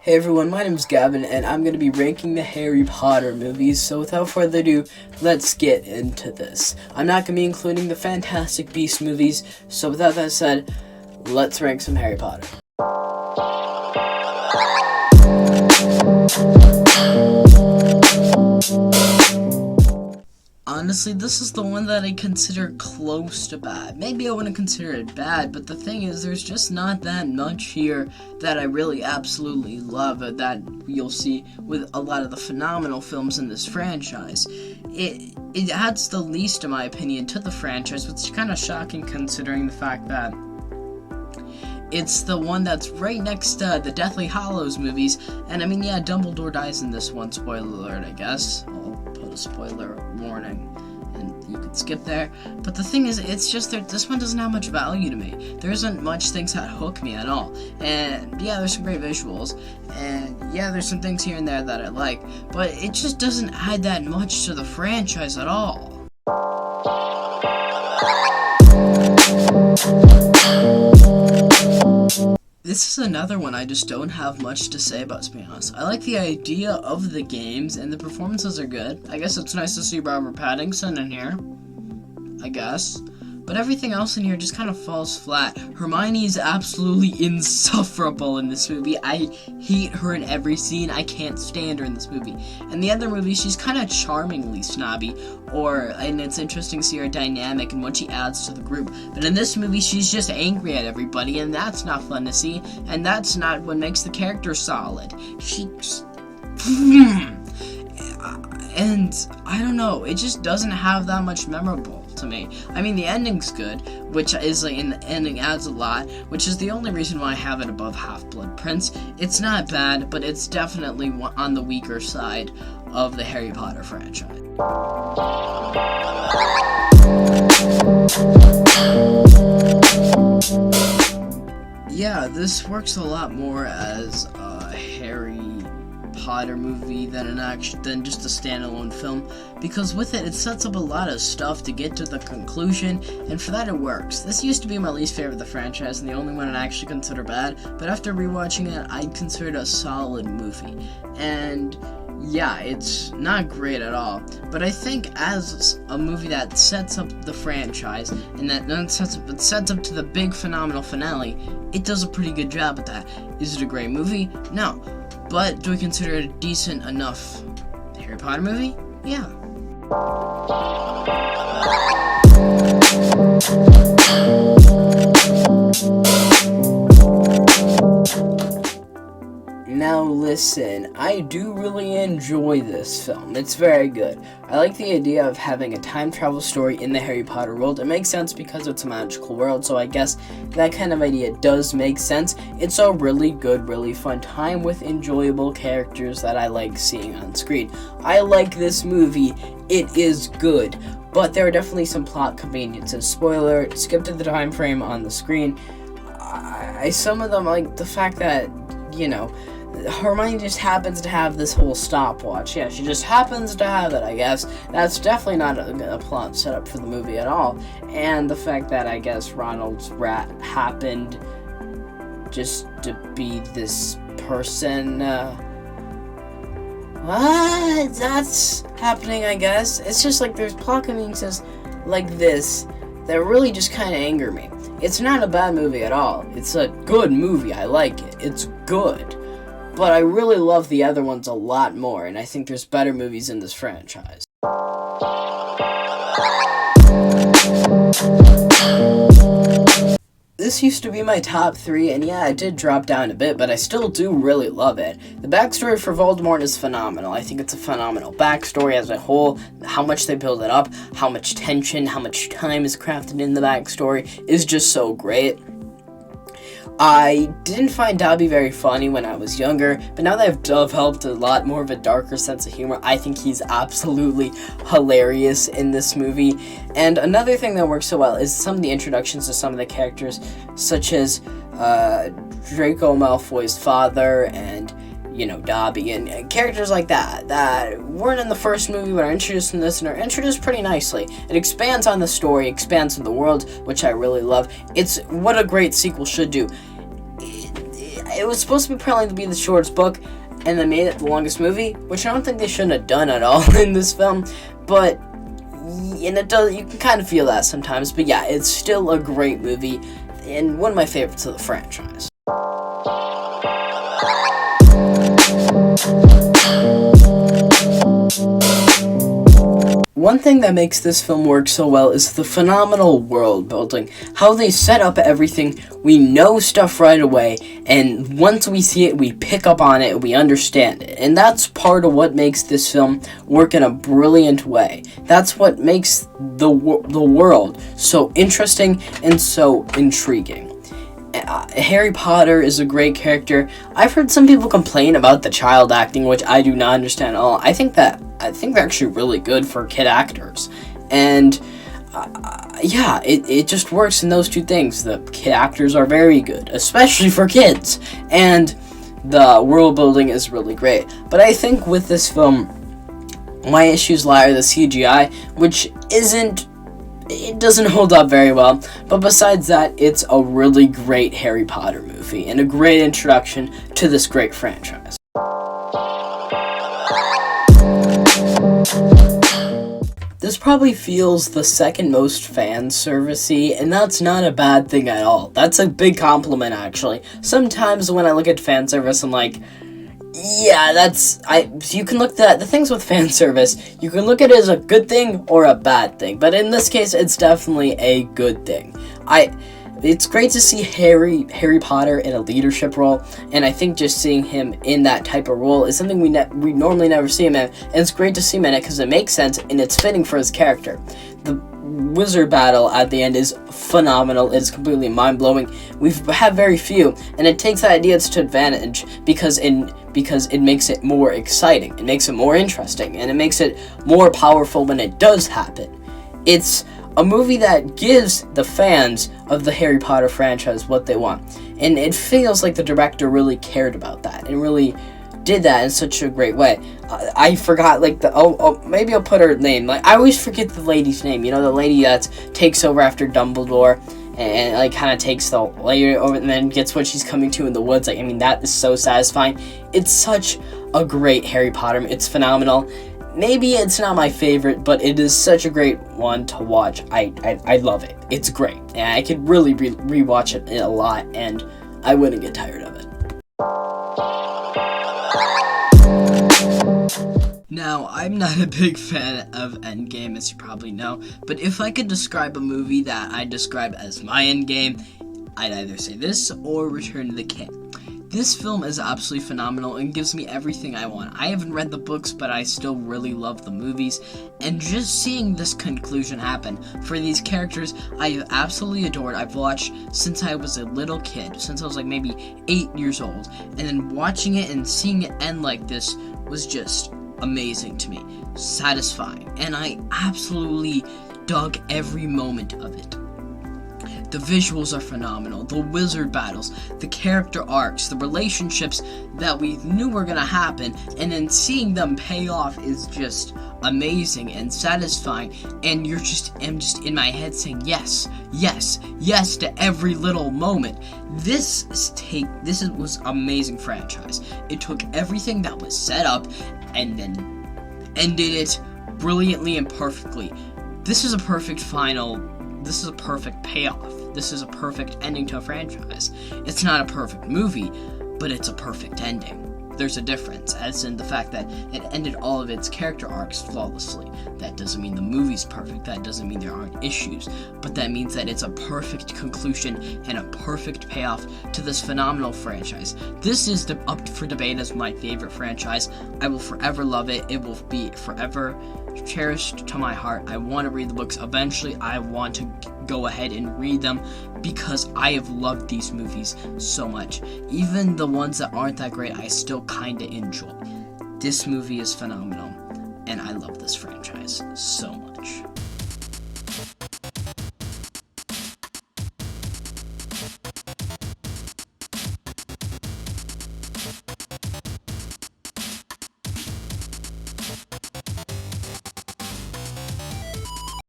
Hey everyone, my name's Gavin, and I'm going to be ranking the Harry Potter movies, so without further ado, let's get into this. I'm not going to be including the Fantastic Beasts movies, so without that said, let's rank some Harry Potter. Honestly, this is the one that I consider close to bad. Maybe I wouldn't consider it bad, but the thing is, there's just not that much here that I really absolutely love that you'll see with a lot of the phenomenal films in this franchise. It adds the least, in my opinion, to the franchise, which is kind of shocking considering the fact that it's the one that's right next to the Deathly Hallows movies, and I mean, yeah, Dumbledore dies in this one, spoiler alert, I guess. I'll put a spoiler warning, and you could skip there. But the thing is, it's just that this one doesn't have much value to me. There isn't much things that hook me at all. And yeah, there's some great visuals, and yeah, there's some things here and there that I like, but it just doesn't add that much to the franchise at all. This is another one I just don't have much to say about, to be honest. I like the idea of the games, and the performances are good. I guess it's nice to see Robert Pattinson in here, I guess. But everything else in here just kind of falls flat. Hermione is absolutely insufferable in this movie. I hate her in every scene. I can't stand her in this movie. In the other movie, she's kind of charmingly snobby, and it's interesting to see her dynamic and what she adds to the group. But in this movie, she's just angry at everybody, and that's not fun to see, and that's not what makes the character solid. She just... and I don't know, it just doesn't have that much memorable to me. I mean, the ending's good, which is like, and the ending adds a lot, which is the only reason why I have it above Half-Blood Prince. It's not bad, but it's definitely on the weaker side of the Harry Potter franchise. Yeah, this works a lot more as a Harry Potter movie than just a standalone film, because with it sets up a lot of stuff to get to the conclusion, and for that it works. This used to be my least favorite of the franchise and the only one I actually consider bad, but after rewatching it, I'd consider it a solid movie. And yeah, it's not great at all, but I think as a movie that sets up the franchise and that sets up to the big phenomenal finale, it does a pretty good job at that. Is it a great movie? No. But do I consider it a decent enough Harry Potter movie? Yeah. Now listen, I do really enjoy this film. It's very good. I like the idea of having a time travel story in the Harry Potter world. It makes sense because it's a magical world, so I guess that kind of idea does make sense. It's a really good, really fun time with enjoyable characters that I like seeing on screen. I like this movie. It is good, but there are definitely some plot conveniences. Spoiler, skip to the time frame on the screen. Some of them, like the fact that, you know, Hermione just happens to have this whole stopwatch. Yeah, she just happens to have it, I guess. That's definitely not a plot setup for the movie at all. And the fact that, I guess, Ronald's rat happened just to be this person. What? That's happening, I guess. It's just like there's plot conveniences like this that really just kind of anger me. It's not a bad movie at all. It's a good movie. I like it. It's good. But I really love the other ones a lot more, and I think there's better movies in this franchise. This used to be my top 3, and yeah, it did drop down a bit, but I still do really love it. The backstory for Voldemort is phenomenal. I think it's a phenomenal backstory as a whole. How much they build it up, how much tension, how much time is crafted in the backstory is just so great. I didn't find Dobby very funny when I was younger, but now that I've developed a lot more of a darker sense of humor, I think he's absolutely hilarious in this movie. And another thing that works so well is some of the introductions to some of the characters, such as Draco Malfoy's father and, you know, Dobby, and characters like that weren't in the first movie but are introduced in this and are introduced pretty nicely. It expands on the story, expands on the world, which I really love. It's what a great sequel should do. it was supposed to be apparently to be the shortest book, and they made it the longest movie, which I don't think they shouldn't have done at all in this film, but, and it does, you can kind of feel that sometimes, but yeah, it's still a great movie, and one of my favorites of the franchise. One thing that makes this film work so well is the phenomenal world building. How they set up everything, we know stuff right away, and once we see it, we pick up on it, we understand it. And that's part of what makes this film work in a brilliant way. That's what makes the world so interesting and so intriguing. Harry Potter is a great character. I've heard some people complain about the child acting, which I do not understand at all. I think they're actually really good for kid actors. And, yeah, it just works in those two things. The kid actors are very good, especially for kids. And the world building is really great. But I think with this film, my issues lie with the CGI, which it doesn't hold up very well, but besides that, it's a really great Harry Potter movie, and a great introduction to this great franchise. This probably feels the second most fan servicey, and that's not a bad thing at all. That's a big compliment, actually. Sometimes when I look at fan service, I'm like, yeah, you can look at the things with fan service, you can look at it as a good thing or a bad thing, but in this case, it's definitely a good thing. It's great to see Harry Potter in a leadership role, and I think just seeing him in that type of role is something we normally never see him in, and it's great to see him in it because it makes sense and it's fitting for his character. The wizard battle at the end is phenomenal. It's completely mind-blowing. We've had very few, and it takes that idea to advantage because it makes it more exciting, it makes it more interesting, and it makes it more powerful when it does happen. It's a movie that gives the fans of the Harry Potter franchise what they want, and it feels like the director really cared about that and really did that in such a great way. I forgot, maybe I'll put her name. I always forget the lady's name. You know, the lady that takes over after Dumbledore and kind of takes the layer over and then gets what she's coming to in the woods. That is so satisfying. It's such a great Harry Potter. It's phenomenal. Maybe it's not my favorite, but it is such a great one to watch. I love it. It's great. And I could really rewatch it a lot, and I wouldn't get tired of it. Now, I'm not a big fan of Endgame, as you probably know, but if I could describe a movie that I describe as my Endgame, I'd either say this or Return to the King. This film is absolutely phenomenal and gives me everything I want. I haven't read the books, but I still really love the movies, and just seeing this conclusion happen for these characters I have absolutely adored. I've watched since I was a little kid, since I was maybe 8 years old, and then watching it and seeing it end like this was just amazing to me, satisfying, and I absolutely dug every moment of it. The visuals are phenomenal, the wizard battles, the character arcs, the relationships that we knew were gonna happen, and then seeing them pay off is just amazing and satisfying, and I'm just in my head saying yes, yes, yes to every little moment. This was amazing franchise. It took everything that was set up and then ended it brilliantly and perfectly. This is a perfect final. This is a perfect payoff. This is a perfect ending to a franchise. It's not a perfect movie, but it's a perfect ending. There's a difference, as in the fact that it ended all of its character arcs flawlessly. That doesn't mean the movie's perfect, that doesn't mean there aren't issues, but that means that it's a perfect conclusion and a perfect payoff to this phenomenal franchise. This is up for debate as my favorite franchise. I will forever love it. It will be forever cherished to my heart. I want to read the books. Eventually, I want to go ahead and read them because I have loved these movies so much. Even the ones that aren't that great, I still kind of enjoy. This movie is phenomenal, and I love this franchise so much.